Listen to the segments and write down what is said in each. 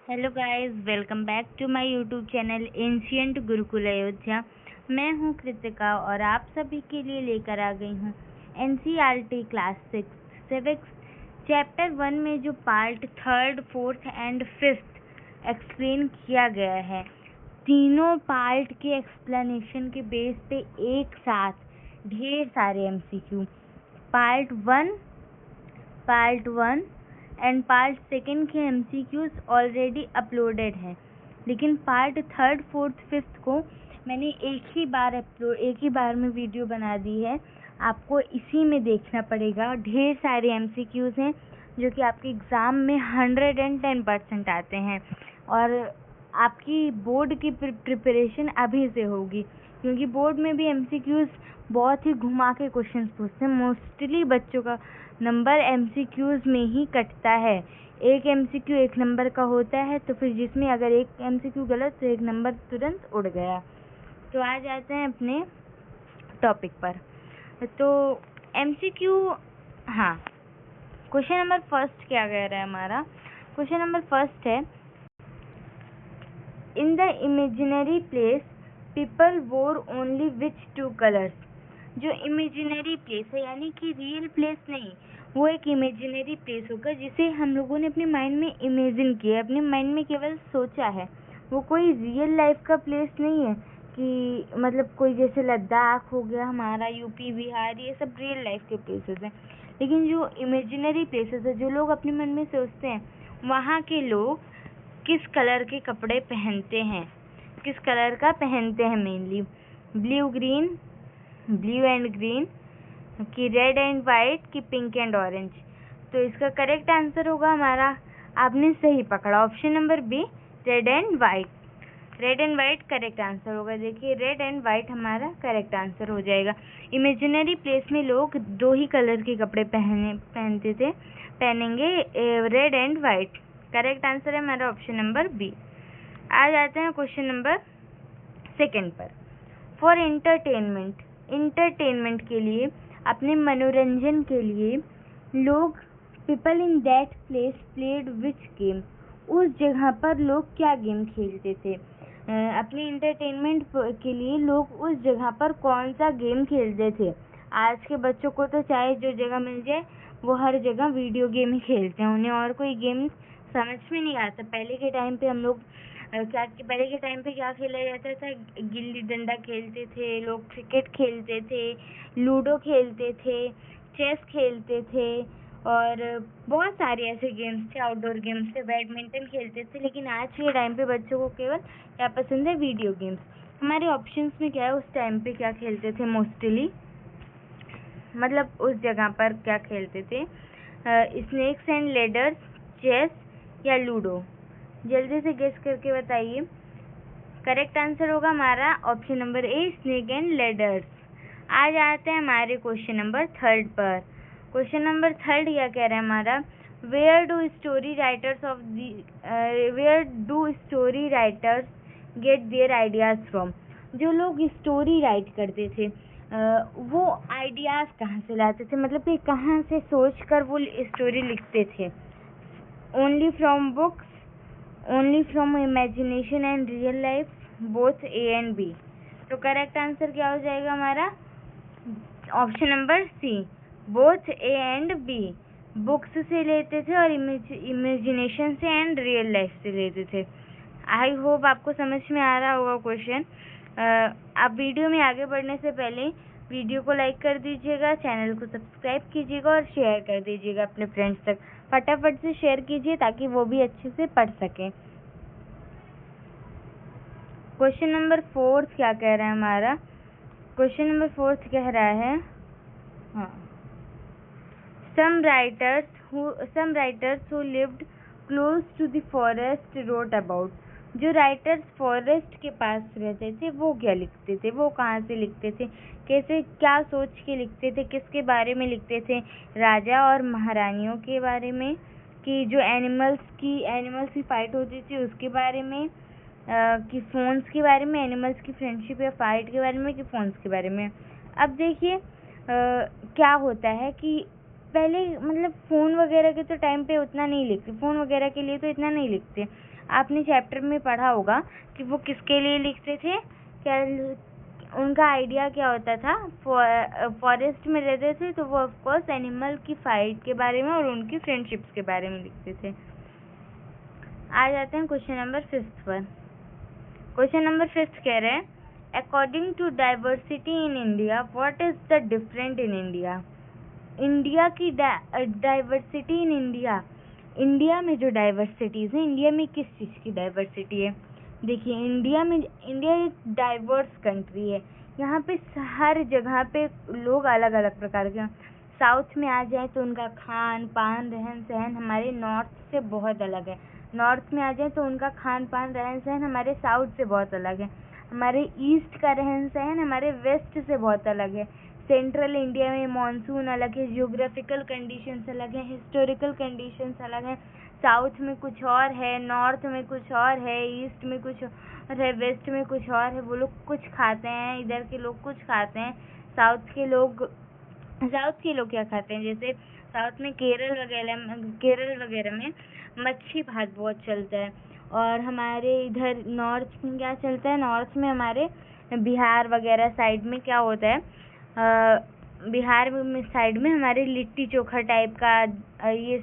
Hello guys, welcome back to my YouTube channel ancient Gurukul Ayodhya. मैं हूं कृतिका और आप सभी के लिए लेकर आ गई हूं एनसीईआरटी क्लास 6 सिविक्स चैप्टर 1 में जो पार्ट 3, 4 एंड 5 एक्सप्लेन किया गया है। तीनों पार्ट के एक्सप्लेनेशन के बेस पे एक साथ ढेर सारे एमसीक्यू पार्ट 1 एंड पार्ट 2 के एमसीक्यूज ऑलरेडी अपलोडेड हैं, लेकिन पार्ट 3, 4, 5 को मैंने एक ही बार में वीडियो बना दी है। आपको इसी में देखना पड़ेगा। ढेर सारे एमसीक्यूज हैं जो कि आपके एग्ज़ाम में 110% आते हैं और आपकी बोर्ड की प्रिपरेशन अभी से होगी, क्योंकि बोर्ड में भी एमसीक्यूज बहुत ही घुमा के क्वेश्चंस पूछते हैं। मोस्टली बच्चों का नंबर एमसीक्यूज में ही कटता है। एक एमसीक्यू 1 नंबर का होता है, तो फिर जिसमें अगर एक एमसीक्यू गलत तो 1 नंबर तुरंत उड़ गया। तो आ जाते हैं अपने टॉपिक पर। तो एमसीक्यू, हाँ, क्वेश्चन नंबर फर्स्ट क्या कह रहा है हमारा? क्वेश्चन नंबर फर्स्ट है, in the imaginary place people वोर ओनली विच 2 कलर्स। जो इमेजिनरी प्लेस है, यानी कि रियल प्लेस नहीं, वो एक इमेजिनरी प्लेस होगा जिसे हम लोगों ने अपने माइंड में इमेजिन किया, अपने माइंड में केवल सोचा है। वो कोई रियल लाइफ का प्लेस नहीं है कि मतलब कोई जैसे लद्दाख हो गया हमारा, यूपी बिहार, ये सब रियल लाइफ के प्लेसेस हैं। लेकिन जो इमेजिनरी प्लेसेस है, जो लोग अपने मन में सोचते हैं, वहाँ के लोग किस कलर के कपड़े पहनते हैं, किस कलर का पहनते हैं मेनली? ब्लू एंड ग्रीन, कि रेड एंड वाइट, कि पिंक एंड ऑरेंज। तो इसका करेक्ट आंसर होगा हमारा, आपने सही पकड़ा, option number B, red and white correct answer होगा। देखिए, रेड एंड वाइट हमारा करेक्ट आंसर हो जाएगा। इमेजिनरी प्लेस में लोग 2 ही कलर के कपड़े पहनेंगे, red and white. Correct answer है हमारा ऑप्शन नंबर बी। आ जाते हैं क्वेश्चन नंबर 2 पर। फॉर एंटरटेनमेंट के लिए, अपने मनोरंजन के लिए लोग, people in that place played which game. उस जगह पर लोग क्या गेम खेलते थे? अपने एंटरटेनमेंट के लिए लोग उस जगह पर कौन सा गेम खेलते थे? आज के बच्चों को तो चाहे जो जगह मिल जाए वो हर जगह वीडियो गेम ही खेलते हैं, उन्हें और कोई गेम समझ में नहीं आता। पहले के टाइम पे क्या खेला जाता था? गिल्ली डंडा खेलते थे लोग, क्रिकेट खेलते थे, लूडो खेलते थे, चेस खेलते थे और बहुत सारे ऐसे गेम्स थे, आउटडोर गेम्स थे, बैडमिंटन खेलते थे। लेकिन आज के टाइम पे बच्चों को केवल क्या पसंद है? Video games. हमारे ऑप्शंस में क्या है, उस टाइम पे क्या खेलते थे मोस्टली, मतलब उस जगह पर क्या खेलते थे? स्नेक्स एंड लेडर्स, चेस या लूडो? जल्दी से गेस करके बताइए। करेक्ट आंसर होगा हमारा option number A, snake and ladders. आ जाते हैं हमारे क्वेश्चन नंबर 3 पर। क्वेश्चन नंबर 3 क्या कह रहा है हमारा? Where do story writers get their ideas from. जो लोग स्टोरी राइट करते थे, वो आइडियाज कहाँ से लाते थे, मतलब कि कहाँ से सोच कर वो स्टोरी लिखते थे? Only from books, only from imagination and real life, both A and B. तो करेक्ट आंसर क्या हो जाएगा हमारा? Option number C, both A and B. Books से लेते थे और इमेजिनेशन से एंड रियल लाइफ से लेते थे। आई होप आपको समझ में आ रहा होगा क्वेश्चन। आप वीडियो में आगे बढ़ने से पहले वीडियो को लाइक कर दीजिएगा, चैनल को सब्सक्राइब कीजिएगा और शेयर कर दीजिएगा अपने फ्रेंड्स तक। फटाफट से शेयर कीजिए ताकि वो भी अच्छे से पढ़ सकें। क्वेश्चन नंबर 4 क्या कह रहा है हमारा? क्वेश्चन नंबर 4 कह रहा है, हाँ, some writers who lived close to the forest wrote about। जो राइटर्स फॉरेस्ट के पास रहते थे वो क्या लिखते थे? वो कहाँ से लिखते थे? कैसे, क्या सोच के लिखते थे? किसके बारे में लिखते थे? राजा और महारानियों के बारे में, कि जो एनिमल्स की फाइट होती थी उसके बारे में, कि फोन्स के बारे में, एनिमल्स की फ्रेंडशिप या फाइट के बारे में, कि फोन्स के बारे में? अब देखिए, क्या होता है कि पहले मतलब फ़ोन वगैरह के तो टाइम पे उतना नहीं लिखते, फ़ोन वगैरह के लिए तो इतना नहीं लिखते। आपने चैप्टर में पढ़ा होगा कि वो किसके लिए लिखते थे, क्या उनका आइडिया क्या होता था। फॉरेस्ट में रहते थे तो वो ऑफ कोर्स एनिमल की फाइट के बारे में और उनकी फ्रेंडशिप्स के बारे में लिखते थे। आ जाते हैं क्वेश्चन नंबर 5 पर। क्वेश्चन नंबर 5 कह रहे हैं, according to diversity in India what is the different in India. India की डाइवर्सिटी इन इंडिया, इंडिया में जो डाइवर्सिटीज है, इंडिया में किस चीज़ की डाइवर्सिटी है। देखिए इंडिया एक डाइवर्स कंट्री है। यहाँ पे हर जगह पे लोग अलग अलग प्रकार के। साउथ में आ जाए तो उनका खान पान रहन सहन हमारे नॉर्थ से बहुत अलग है। नॉर्थ में आ जाए तो उनका खान पान रहन सहन हमारे साउथ से बहुत अलग है। हमारे ईस्ट का रहन सहन हमारे वेस्ट से बहुत अलग है। सेंट्रल इंडिया में मानसून अलग है, जियोग्राफिकल कंडीशंस अलग हैं, हिस्टोरिकल कंडीशंस अलग हैं। साउथ में कुछ और है, नॉर्थ में कुछ और है, ईस्ट में कुछ और है, वेस्ट में कुछ और है। वो लोग कुछ खाते हैं, इधर के लोग कुछ खाते हैं। साउथ के लोग क्या खाते हैं, जैसे साउथ में केरल वगैरह में मच्छी भात बहुत चलता है। और हमारे इधर नॉर्थ में क्या चलता है, नॉर्थ में हमारे बिहार वगैरह साइड में क्या होता है, बिहार में साइड में हमारे लिट्टी चोखा टाइप का ये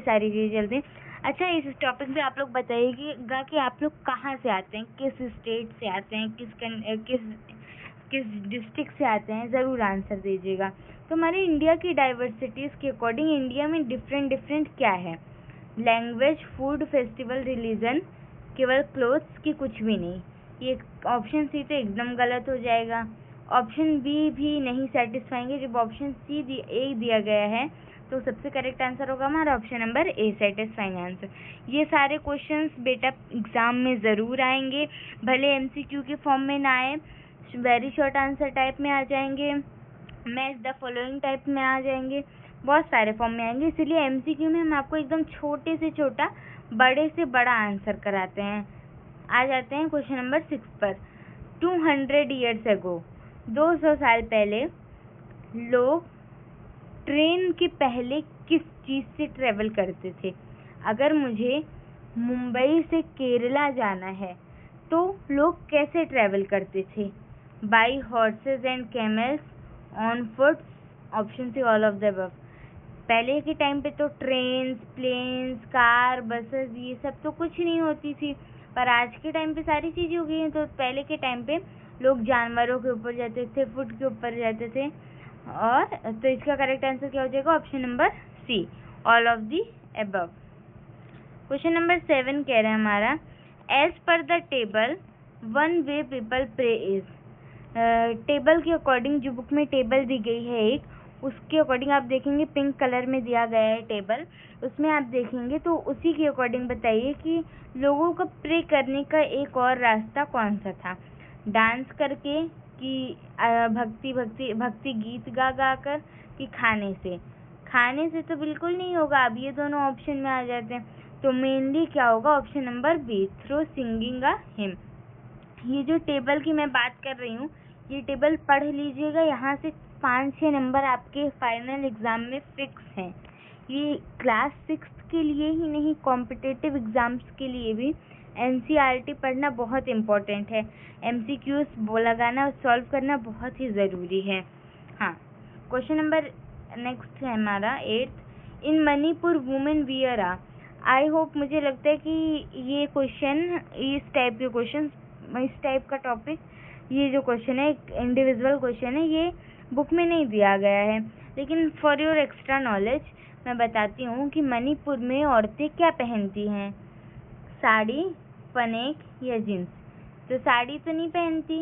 सारी चीज़ें चलती हैं। अच्छा, इस टॉपिक पे आप लोग बताइएगा कि आप लोग कहाँ से आते हैं, किस स्टेट से आते हैं, किस डिस्ट्रिक्ट से आते हैं, ज़रूर आंसर दीजिएगा। तो हमारे इंडिया की डाइवर्सिटीज़ के अकॉर्डिंग इंडिया में डिफरेंट क्या है। लैंग्वेज, फूड, फेस्टिवल, रिलीजन, केवल क्लोथ्स की कुछ भी नहीं। ये ऑप्शन सी तो एकदम गलत हो जाएगा। ऑप्शन बी भी नहीं सेटिस्फाएंगे। जब ऑप्शन सी ए दिया गया है तो सबसे करेक्ट आंसर होगा हमारा ऑप्शन नंबर ए, सेटिस्फाइंग आंसर। ये सारे क्वेश्चंस बेटा एग्जाम में ज़रूर आएंगे, भले एमसीक्यू के फॉर्म में ना आए, वेरी शॉर्ट आंसर टाइप में आ जाएंगे, मैच द फॉलोइंग टाइप में आ जाएंगे, बहुत सारे फॉर्म में आएंगे। इसलिए एमसीक्यू में हम आपको एकदम छोटे से छोटा, बड़े से बड़ा आंसर कराते हैं। आ जाते हैं क्वेश्चन नंबर 6 पर। 200 ईयर्स एगो, 200 साल पहले लोग ट्रेन के पहले किस चीज़ से ट्रेवल करते थे। अगर मुझे मुंबई से केरला जाना है तो लोग कैसे ट्रेवल करते थे। By horses and camels, on foot, option C all of the above. पहले के टाइम पे तो ट्रेन्स, प्लेन्स, कार, बसेस ये सब तो कुछ नहीं होती थी, पर आज के टाइम पे सारी चीज़ें हो गई हैं। तो पहले के टाइम पे लोग जानवरों के ऊपर जाते थे, फुट के ऊपर जाते थे। और तो इसका करेक्ट आंसर क्या हो जाएगा, option number C, all of the above. Question number 7 कह रहे हैं हमारा, as per the table one way people pray is. Table के अकॉर्डिंग, जो बुक में टेबल दी गई है एक, उसके अकॉर्डिंग आप देखेंगे पिंक कलर में दिया गया है टेबल, उसमें आप देखेंगे तो उसी के अकॉर्डिंग बताइए कि लोगों का प्रे करने का एक और रास्ता कौन सा था। डांस करके, कि भक्ति गीत गा कर, कि खाने से तो बिल्कुल नहीं होगा। अब ये दोनों ऑप्शन में आ जाते हैं, तो मेनली क्या होगा, option number B, through singing a hymn. ये जो टेबल की मैं बात कर रही हूँ, ये टेबल पढ़ लीजिएगा, यहाँ से 5-6 नंबर आपके फाइनल एग्जाम में फिक्स हैं। ये क्लास 6 के लिए ही नहीं, कॉम्पिटिटिव एग्जाम्स के लिए भी एनसीईआरटी पढ़ना बहुत इम्पोर्टेंट है। एमसीक्यूज लगाना और सॉल्व करना बहुत ही ज़रूरी है। हाँ, क्वेश्चन नंबर नेक्स्ट है हमारा 8, इन मणिपुर वुमेन वियर आ। आई होप, मुझे लगता है कि ये क्वेश्चन, इस टाइप के क्वेश्चन, इस टाइप का टॉपिक, ये जो क्वेश्चन है एक इंडिविजुअल क्वेश्चन है, ये बुक में नहीं दिया गया है, लेकिन फॉर योर एक्स्ट्रा नॉलेज मैं बताती हूँ कि मणिपुर में औरतें क्या पहनती हैं, साड़ी, फनेक या जीन्स। तो साड़ी तो नहीं पहनती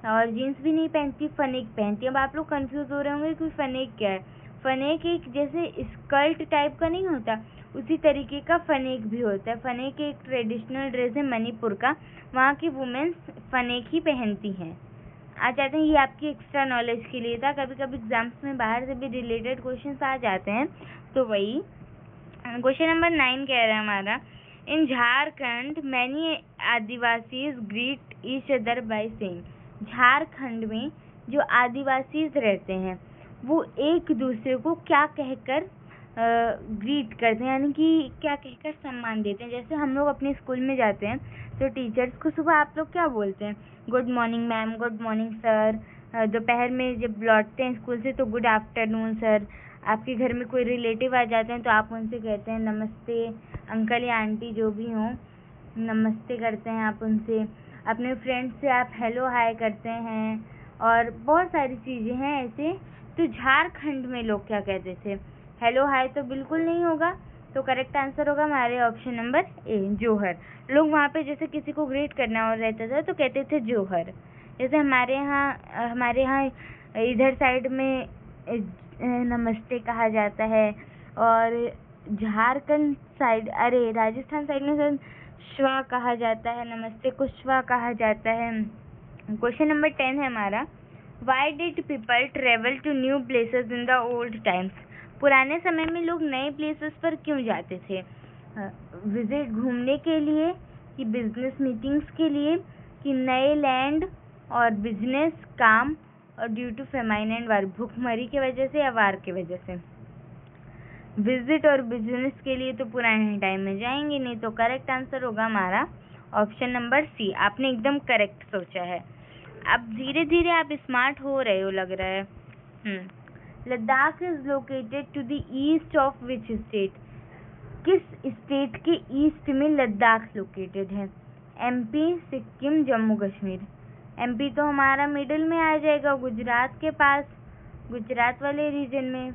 और जीन्स भी नहीं पहनती, फनेक पहनती। अब आप लोग कंफ्यूज हो रहे होंगे कि फनेक क्या है। फनेक एक जैसे स्कर्ट टाइप का नहीं होता, उसी तरीके का फनेक भी होता है। फनेक एक ट्रेडिशनल ड्रेस है मणिपुर का, वहाँ की वुमेन्स फनेक ही पहनती हैं। आ जाते हैं, ये आपकी एक्स्ट्रा नॉलेज के लिए था, कभी कभी एग्जाम्स में बाहर से भी रिलेटेड क्वेश्चंस आ जाते हैं, तो वही। क्वेश्चन नंबर 9 कह रहा है हमारा, in Jharkhand many Adivasis greet each other by saying. Jharkhand में जो आदिवासीज रहते हैं वो एक दूसरे को क्या कहकर ग्रीट करते हैं, यानी कि क्या कहकर सम्मान देते हैं। जैसे हम लोग अपने स्कूल में जाते हैं तो टीचर्स को सुबह आप लोग क्या बोलते हैं? Good morning ma'am, good morning sir. दोपहर में जब लौटते हैं स्कूल से तो गुड आफ्टरनून सर। आपके घर में कोई रिलेटिव आ जाते हैं तो आप उनसे कहते हैं नमस्ते अंकल या आंटी, जो भी हों, नमस्ते करते हैं आप उनसे। अपने फ्रेंड्स से आप हेलो हाय करते हैं, और बहुत सारी चीज़ें हैं ऐसे। तो झारखंड में लोग क्या कहते थे? हेलो हाय तो बिल्कुल नहीं होगा, तो करेक्ट आंसर होगा हमारे ऑप्शन नंबर ए, जोहर। लोग वहाँ पे जैसे किसी को ग्रीट करना और रहता था तो कहते थे जोहर। जैसे हमारे यहाँ इधर साइड में नमस्ते कहा जाता है, और झारखंड साइड, अरे राजस्थान साइड में सर श्वा कहा जाता है, नमस्ते को श्वा कहा जाता है। क्वेश्चन नंबर 10 है हमारा, why did people travel to new places in the old times? पुराने समय में लोग नए प्लेसेस पर क्यों जाते थे? विजिट घूमने के लिए, कि बिजनेस मीटिंग्स के लिए, कि नए लैंड और बिजनेस काम, और due to famine and war, भूखमरी की वजह से या वार की वजह से? विजिट और बिजनेस के लिए तो पुराने टाइम में जाएंगे नहीं, तो करेक्ट आंसर होगा हमारा ऑप्शन नंबर सी। आपने एकदम करेक्ट सोचा है। अब धीरे धीरे आप स्मार्ट हो रहे हो लग रहा है। Ladakh is located to the east of which state? किस स्टेट के ईस्ट में लद्दाख लोकेटेड है? एमपी, सिक्किम, जम्मू कश्मीर। एमपी तो हमारा मिडिल में आ जाएगा, गुजरात के पास, गुजरात वाले रीजन में,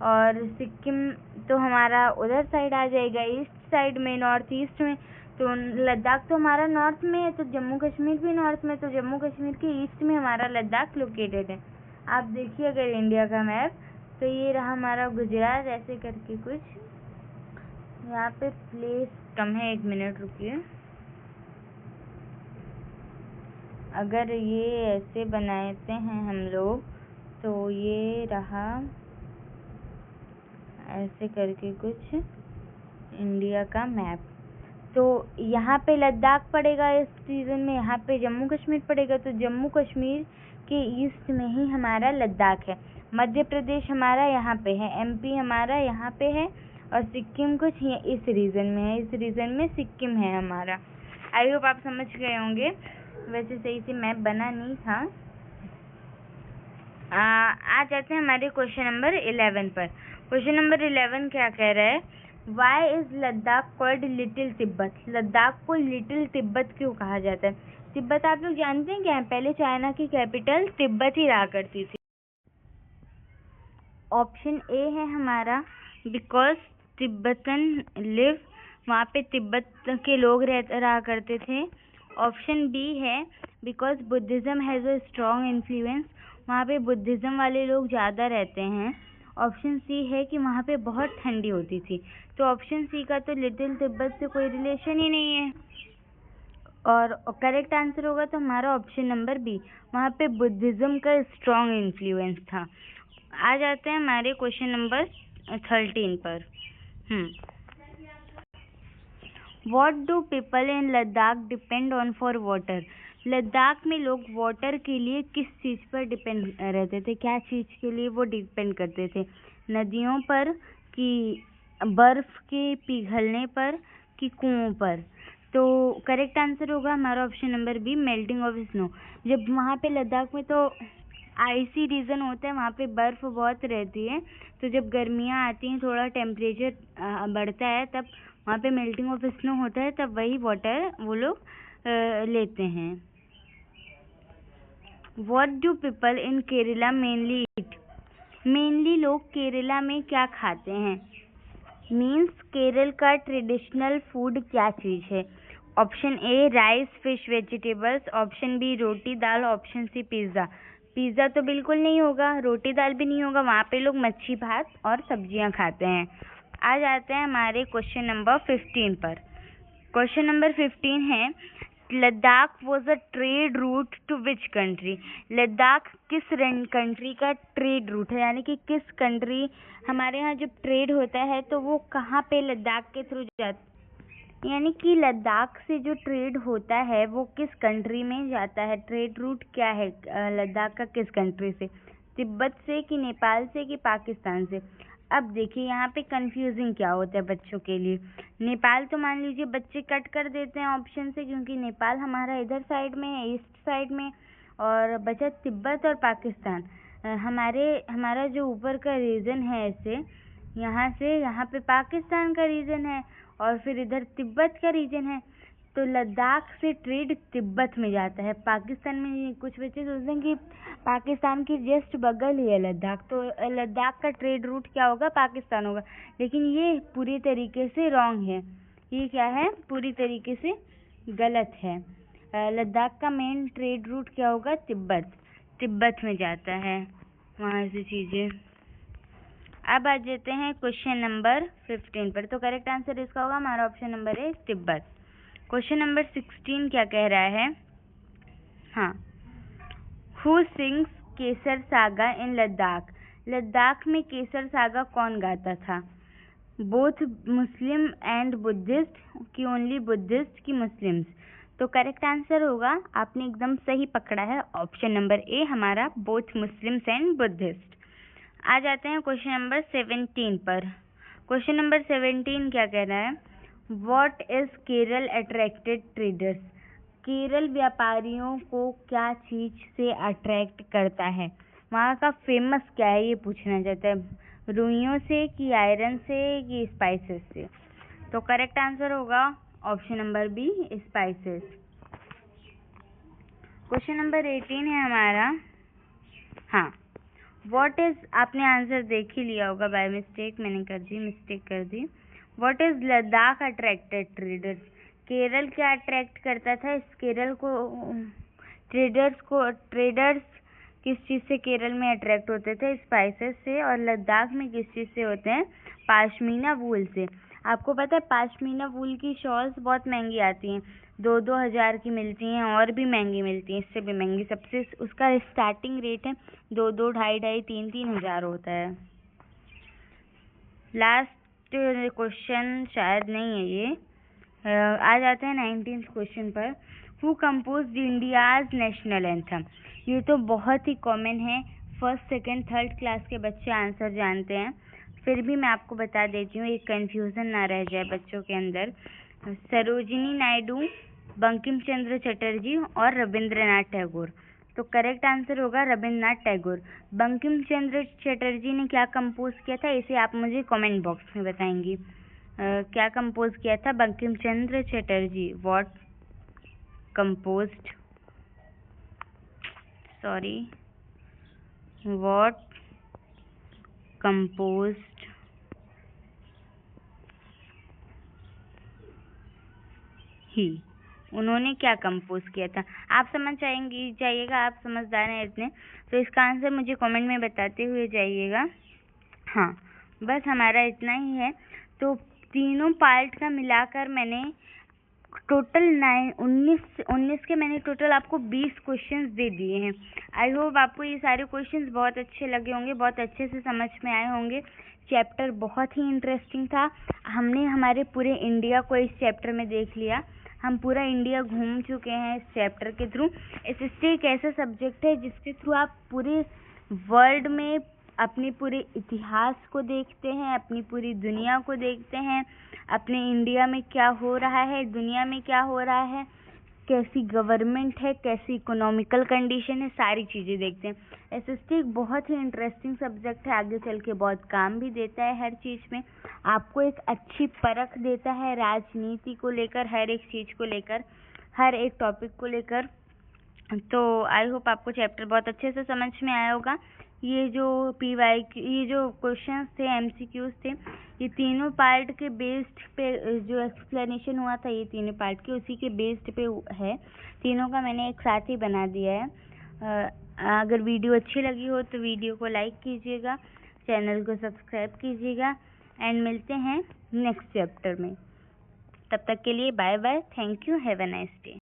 और सिक्किम तो हमारा उधर साइड आ जाएगा, ईस्ट साइड में, नॉर्थ ईस्ट में। तो लद्दाख तो हमारा नॉर्थ में है, तो जम्मू कश्मीर भी नॉर्थ में, तो जम्मू कश्मीर के ईस्ट में हमारा लद्दाख लोकेटेड है। आप देखिए अगर इंडिया का मैप, तो ये रहा हमारा गुजरात, ऐसे करके कुछ। यहाँ पे प्लेस कम है, 1 मिनट रुकिए। अगर ये ऐसे बनाते हैं हम लोग, तो ये रहा ऐसे करके कुछ इंडिया का मैप। तो यहाँ पे लद्दाख पड़ेगा इस रीजन में, यहाँ पे जम्मू कश्मीर पड़ेगा, तो जम्मू कश्मीर के ईस्ट में ही हमारा लद्दाख है। मध्य प्रदेश हमारा यहाँ पे है, एमपी हमारा यहाँ पे है, और सिक्किम कुछ इस रीजन में है, इस रीजन में सिक्किम है हमारा। आई होप आप समझ गए होंगे। वैसे सही से मैप बना नहीं था। आ जाते हैं हमारे क्वेश्चन नंबर 11 पर। क्वेश्चन नंबर 11 क्या कह रहा है? Why is Ladakh called little Tibet? Ladakh को लिटिल तिब्बत क्यों कहा जाता है? तिब्बत आप लोग जानते हैं क्या है? पहले चाइना की कैपिटल तिब्बत ही रहा करती थी। ऑप्शन ए है हमारा, बिकॉज तिब्बतन लिव, वहाँ पे तिब्बत के लोग रहा करते थे। ऑप्शन बी है, because Buddhism has a strong influence, वहाँ पे बुद्धिज़्म वाले लोग ज़्यादा रहते हैं। ऑप्शन सी है कि वहाँ पे बहुत ठंडी होती थी। तो ऑप्शन सी का तो लिटिल तिब्बत से कोई रिलेशन ही नहीं है, और करेक्ट आंसर होगा तो हमारा ऑप्शन नंबर बी, वहाँ पे बुद्धिज़्म का स्ट्रॉन्ग इन्फ्लुएंस था। आ जाते हैं हमारे क्वेश्चन नंबर 13 पर। What do people in Ladakh depend on for water? Ladakh में लोग वाटर के लिए किस चीज़ पर डिपेंड रहते थे? क्या चीज़ के लिए वो डिपेंड करते थे? नदियों पर, कि बर्फ़ के पिघलने पर, कि कुओं पर? तो करेक्ट आंसर होगा हमारा option number B, melting of snow. जब वहाँ पे लद्दाख में तो आइसी रीजन होता है, वहाँ पे बर्फ़ बहुत रहती है, तो जब गर्मियाँ आती हैं, थोड़ा टेम्परेचर बढ़ता है, तब वहाँ पे मेल्टिंग ऑफ स्नो होता है, तब वही वाटर वो लोग लेते हैं। What do people in Kerala mainly eat? Mainly लोग केरला में क्या खाते हैं? मीन्स केरल का ट्रेडिशनल फूड क्या चीज़ है? Option A rice, fish, vegetables. Option B roti dal. Option C pizza. Pizza तो बिल्कुल नहीं होगा, रोटी दाल भी नहीं होगा, वहाँ पे लोग मच्छी भात और सब्जियाँ खाते हैं। आ जाते हैं हमारे क्वेश्चन नंबर 15 पर। क्वेश्चन नंबर 15 है, Ladakh was a trade route to which country? Ladakh किस कंट्री का ट्रेड रूट है, यानी कि किस कंट्री, हमारे यहाँ जब ट्रेड होता है तो वो कहाँ पे लद्दाख के थ्रू जाता, यानी कि लद्दाख से जो ट्रेड होता है वो किस कंट्री में जाता है? ट्रेड रूट क्या है लद्दाख का, किस कंट्री से? तिब्बत से, कि नेपाल से, कि पाकिस्तान से? अब देखिए यहाँ पे कंफ्यूजिंग क्या होता है बच्चों के लिए। नेपाल तो मान लीजिए बच्चे कट कर देते हैं ऑप्शन से, क्योंकि नेपाल हमारा इधर साइड में है, ईस्ट साइड में, और बचा तिब्बत और पाकिस्तान। हमारा जो ऊपर का रीजन है ऐसे, यहाँ से यहाँ पे पाकिस्तान का रीजन है और फिर इधर तिब्बत का रीजन है। तो लद्दाख से ट्रेड तिब्बत में जाता है। पाकिस्तान में कुछ बच्चे सोचते हैं कि पाकिस्तान की जस्ट बगल ही है लद्दाख, तो लद्दाख का ट्रेड रूट क्या होगा, पाकिस्तान होगा। लेकिन ये पूरी तरीके से रॉन्ग है। ये क्या है, पूरी तरीके से गलत है। लद्दाख का मेन ट्रेड रूट क्या होगा, तिब्बत में जाता है, वहाँ से चीज़ें। अब आ जाते हैं क्वेश्चन नंबर 15 पर। तो करेक्ट आंसर इसका होगा हमारा ऑप्शन नंबर है तिब्बत। क्वेश्चन नंबर 16 क्या कह रहा है, हाँ, हु सिंग्स केसर सागा इन लद्दाख। लद्दाख में केसर सागा कौन गाता था? बोथ मुस्लिम एंड बुद्धिस्ट, कि ओनली बुद्धिस्ट की मुस्लिम्स? तो करेक्ट आंसर होगा, आपने एकदम सही पकड़ा है, ऑप्शन नंबर ए हमारा, बोथ मुस्लिम्स एंड बुद्धिस्ट। आ जाते हैं क्वेश्चन नंबर 17 पर। क्वेश्चन नंबर 17 क्या कह रहा है, what is Kerala attracted traders. Kerala व्यापारियों को क्या चीज से अट्रैक्ट करता है, वहाँ का फेमस क्या है, ये पूछना चाहता है। रुइयों से, कि आयरन से, कि स्पाइसेस से? तो करेक्ट आंसर होगा option number B, spices. Question number 18 है हमारा, हाँ, व्हाट इज, आपने आंसर देख ही लिया होगा बाय मिस्टेक, मैंने मिस्टेक कर दी। What is Ladakh attracted traders. Kerala क्या अट्रैक्ट करता था इस केरल को, ट्रेडर्स किस चीज़ से केरल में अट्रैक्ट होते थे, स्पाइसेस से। और लद्दाख में किस चीज़ से होते हैं, पाशमीना वूल से। आपको पता है पाशमीना वूल की शॉल्स बहुत महंगी आती हैं, 2-2 हज़ार की मिलती हैं, और भी महंगी मिलती हैं, इससे भी महंगी। सबसे उसका स्टार्टिंग रेट है 2-2, 2.5-2.5, 3-3 हज़ार होता है। लास्ट क्वेश्चन शायद नहीं है ये। आ जाते हैं 19th क्वेश्चन पर। Who composed India's national anthem. ये तो बहुत ही कॉमन है, 1st, 2nd, 3rd क्लास के बच्चे आंसर जानते हैं, फिर भी मैं आपको बता देती हूँ, एक कंफ्यूजन ना रह जाए बच्चों के अंदर। सरोजिनी नायडू, बंकिम चंद्र चटर्जी और रविंद्रनाथ टैगोर। तो करेक्ट आंसर होगा रविंद्रनाथ टैगोर। बंकिम चंद्र चटर्जी ने क्या कंपोज किया था, इसे आप मुझे कमेंट बॉक्स में बताएंगी। क्या कंपोज किया था Bankim Chandra Chatterjee, what composed, what composed he, उन्होंने क्या कंपोज किया था? आप समझ जाइएगा, आप समझदार हैं इतने, तो इसका आंसर मुझे कमेंट में बताते हुए जाइएगा। हाँ, बस हमारा इतना ही है। तो तीनों पार्ट का मिलाकर मैंने टोटल 19 के मैंने टोटल आपको 20 क्वेश्चंस दे दिए हैं। आई होप आपको ये सारे क्वेश्चंस बहुत अच्छे लगे होंगे, बहुत अच्छे से समझ में आए होंगे। चैप्टर बहुत ही इंटरेस्टिंग था। हमने हमारे पूरे इंडिया को इस चैप्टर में देख लिया, हम पूरा इंडिया घूम चुके हैं इस चैप्टर के थ्रू। SST एक ऐसा सब्जेक्ट है जिसके थ्रू आप पूरे वर्ल्ड में अपने पूरे इतिहास को देखते हैं, अपनी पूरी दुनिया को देखते हैं, अपने इंडिया में क्या हो रहा है, दुनिया में क्या हो रहा है, कैसी गवर्नमेंट है, कैसी इकोनॉमिकल कंडीशन है, सारी चीज़ें देखते हैं। SST एक बहुत ही इंटरेस्टिंग सब्जेक्ट है, आगे चल के बहुत काम भी देता है हर चीज़ में, आपको एक अच्छी परख देता है राजनीति को लेकर, हर एक चीज़ को लेकर, हर एक टॉपिक को लेकर। तो आई होप आपको चैप्टर बहुत अच्छे से समझ में आया होगा। ये जो ये जो क्वेश्चंस थे, MCQs थे, ये तीनों पार्ट के बेस्ड पे जो एक्सप्लेनेशन हुआ था, ये तीनों पार्ट के उसी के बेस्ड पे है। तीनों का मैंने एक साथ ही बना दिया है। अगर वीडियो अच्छी लगी हो तो वीडियो को लाइक कीजिएगा, चैनल को सब्सक्राइब कीजिएगा, एंड मिलते हैं नेक्स्ट चैप्टर में। तब तक के लिए bye bye, thank you, have a nice day.